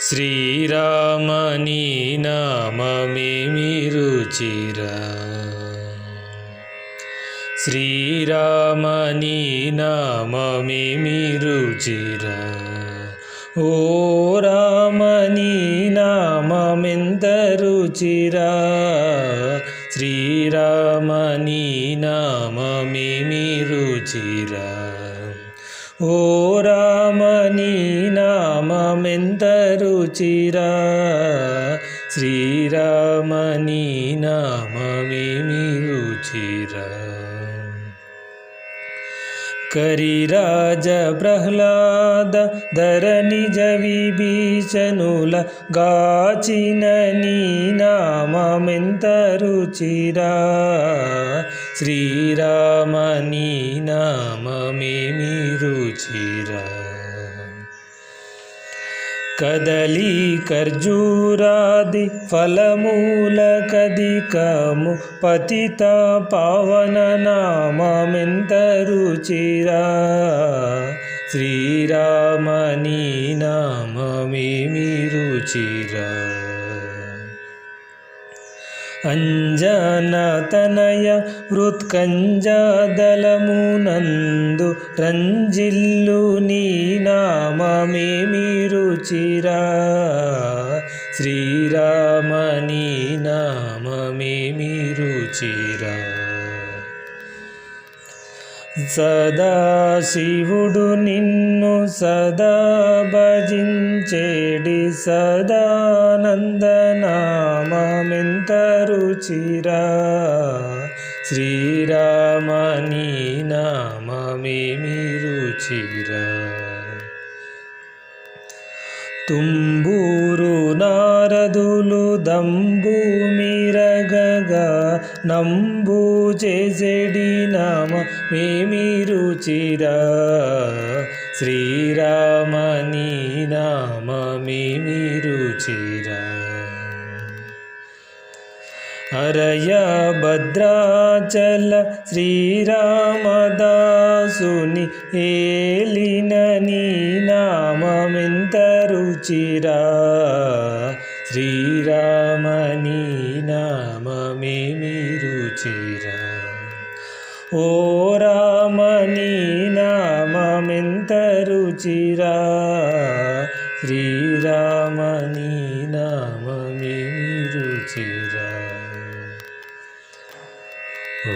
శ్రీరామని నామమేమి రుచిరా, శ్రీరామని నామమేమి రుచిరా, ఓ రామని నామమెంత రుచిరా, శ్రీరామని నామమేమి రుచిరా, ఓ రామని నామమెంత రుచిరా, శ్రీరామని నామమేమి రుచిరా. కరిరాజ ప్రహ్లాద ధరణిజ విభీషణుల గాచిన నీ నామమెంత రుచిరా, శ్రీరామని నామమేమి రుచిరా. కదలి ఖర్జూరాది ఫలమూలకధికము పతిత పావన నామమెంత రుచిరా, శ్రీరామని నామమేమి రుచిరా. అంజనతనయ హృత్కంజదళమునందు రంజిల్లు నీ నామమేమి రుచిరా, శ్రీరామని నామమేమి రుచిరా. సదాశివుడు నిన్ను సదా భజించేడి సదానందనామమెంత రుచిరా, శ్రీరామని నామమేమి రుచిరా. తుంబూరు నారదులు దంబు మిరగగా నంబు చేసేడి నామమేమి రుచిరా, శ్రీరామని నామమేమి రుచిరా. హరయ భద్రాచల శ్రీరామదాసుని ఏలిన నీ నామమెంత రుచిరా, శ్రీరామని నామమేమి రుచిరా. ఓ రామని నామమెంత రుచిరా, శ్రీరామని నామమేమి రుచిరా. ఓ